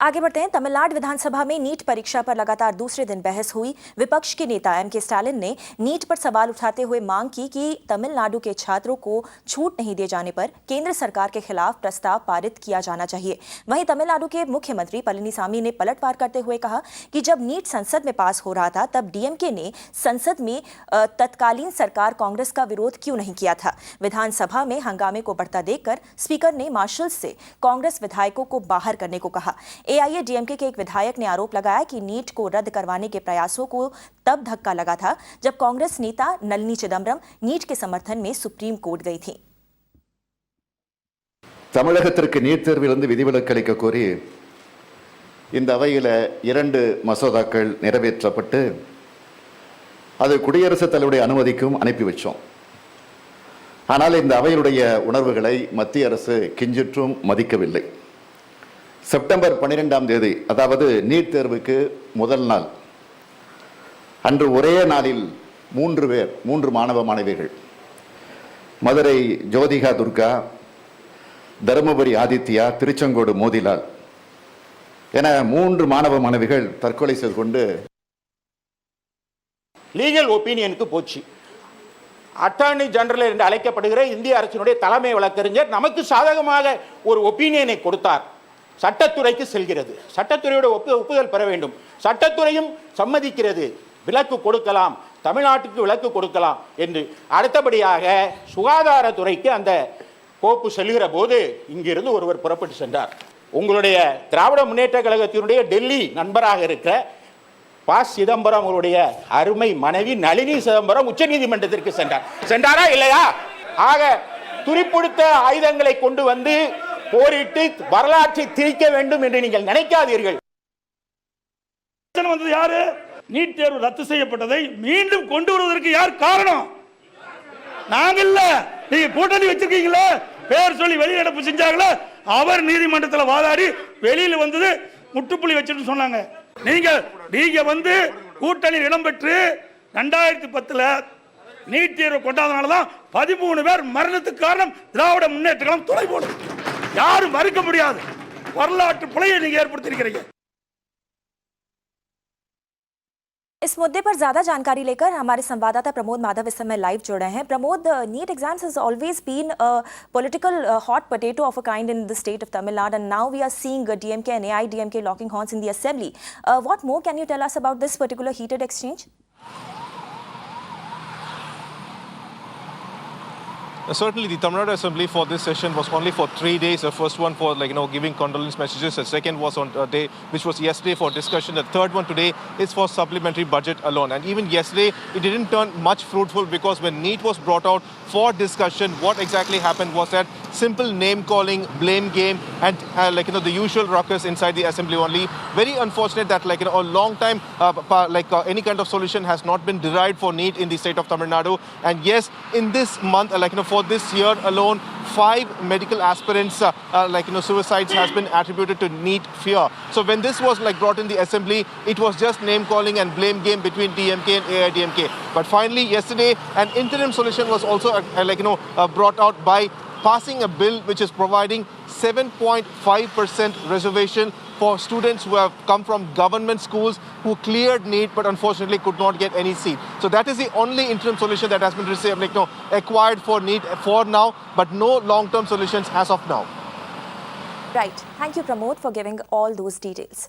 आगे बढ़ते हैं। तमिलनाडु विधानसभा में नीट परीक्षा पर लगातार दूसरे दिन बहस हुई। विपक्ष के नेता एम के स्टालिन ने नीट पर सवाल उठाते हुए मांग की कि तमिलनाडु के छात्रों को छूट नहीं दिए जाने पर केंद्र सरकार के खिलाफ प्रस्ताव पारित किया जाना चाहिए। वहीं तमिलनाडु के मुख्यमंत्री पलनीसामी ने पलटवार करते हुए कहा कि जब नीट संसद में पास हो रहा था तब डीएमके ने संसद में तत्कालीन सरकार कांग्रेस का विरोध क्यों नहीं किया था। विधानसभा में हंगामे को बढ़ता देखकर स्पीकर ने मार्शल से कांग्रेस विधायकों को बाहर करने को कहा। एआईएडीएमके के एक विधायक ने आरोप लगाया कि नीट को रद्द करवाने के प्रयासों को तब धक्का लगा था जब कांग्रेस नेता नलिनी चिदंबरम नीट के समर्थन में सुप्रीम कोर्ट गई थी। தமிழகத்திற்கு நீட் தேர்விலிருந்து விதிவிலக்கு அளிக்க கோரி இந்த அவையில் 2 மசோதாக்கள் நிறைவேற்றப்பட்டு அது குடியரசுத் தலைவருடைய அனுமதிக்கும் அனுப்பி வச்சோம். ஆனால் இந்த அவையினுடைய உணர்வுகளை மத்திய அரசு கிஞ்சிற்றும் மதிக்கவில்லை. செப்டம்பர் 12ஆம் தேதி, அதாவது நீட் தேர்வுக்கு முதல் நாள் அன்று ஒரே நாளில் 3 மாணவ மாணவிகள், மதுரை ஜோதிகா துர்கா, தருமபுரி ஆதித்யா, திருச்செங்கோடு மோதிலால் என 3 மாணவ மாணவிகள் தற்கொலை செய்து கொண்டு லீகல் ஒப்பீனியனுக்கு போச்சு. அட்டார்னி ஜெனரல் என்று அழைக்கப்படுகிற இந்திய அரசினுடைய தலைமை வழக்கறிஞர் நமக்கு சாதகமாக ஒரு ஒப்பீனியனை கொடுத்தார். சட்டத்துறைக்கு செல்கிறது. சட்டத்துறையோட ஒப்புதல் பெற வேண்டும். சட்டத்துறையும் சம்மதிக்கிறது, விலக்கு கொடுக்கலாம், தமிழ்நாட்டுக்கு விலக்கு கொடுக்கலாம் என்று. அடுத்தபடியாக சுகாதாரத்துறைக்கு அந்த கோப்பு செல்கிற போது இங்கிருந்து ஒருவர் புறப்பட்டு சென்றார். உங்களுடைய திராவிட முன்னேற்ற கழகத்தினுடைய டெல்லி நண்பராக இருக்கிற ப. சிதம்பரம் அவருடைய அருமை மனைவி நளினி சிதம்பரம் உச்ச நீதிமன்றத்திற்கு சென்றாரா இல்லையா? ஆக துருப்பிடித்த ஆயுதங்களை கொண்டு வந்து போரிட்டு வரலாற்றை திரிக்க வேண்டும் என்று நீங்கள் நினைக்காதீர்கள். யாரு நீட் தேர்வு ரத்து செய்யப்பட்டதை மீண்டும் கொண்டு வருவதற்கு யார் காரணம்? நாங்க இல்ல. நீங்க கூட்டணி வச்சிருக்கீங்களா? பேர் சொல்லி வெளிநடப்பு செஞ்சாங்களா? அவர் நீதிமன்றத்தில் வாதாடி வெளியில வந்தது முற்றுப்புள்ளி வச்சுட்டு சொன்னாங்க. நீங்க வந்து கூட்டணி இடம்பெற்று 2010 நீட் தேர்வு கொண்டாதனாலதான் 13 பேர் மரணத்துக்கு காரணம் திராவிட முன்னேற்ற கழகம் துணை போடும். யாரும் மறுக்க முடியாது. வரலாற்று பிழையை நீங்க ஏற்படுத்தியிருக்கிறீங்க. इस मुद्दे पर ज्यादा जानकारी लेकर हमारे संवाददाता प्रमोद माधव इस समय लाइव जुड़े हैं। Pramod, NEET exams has always been a political hot potato of a kind in the state of Tamil Nadu and now we are seeing DMK and AIADMK locking horns in the assembly. What more can you tell us about this particular heated exchange? Certainly, the Tamil Nadu Assembly for this session was only for 3 days. The first one for giving condolence messages. The second was on a day which was yesterday for discussion. The third one today is for supplementary budget alone. And even yesterday, it didn't turn much fruitful because when NEET was brought out for discussion, what exactly happened was that simple name calling, blame game, and the usual ruckus inside the assembly only. Very unfortunate that a long time any kind of solution has not been derived for NEET in the state of Tamil Nadu. And yes, in this month, for this year alone, 5 medical aspirants suicides has been attributed to NEET fear. So when this was brought in the assembly, it was just name calling and blame game between DMK and AIDMK. But finally yesterday an interim solution was also brought out by passing a bill which is providing 7.5% reservation for students who have come from government schools who cleared NEET but unfortunately could not get any seat. So that is the only interim solution that has been acquired for NEET for now, but no long-term solutions as of now. Right. Thank you, Pramod, for giving all those details.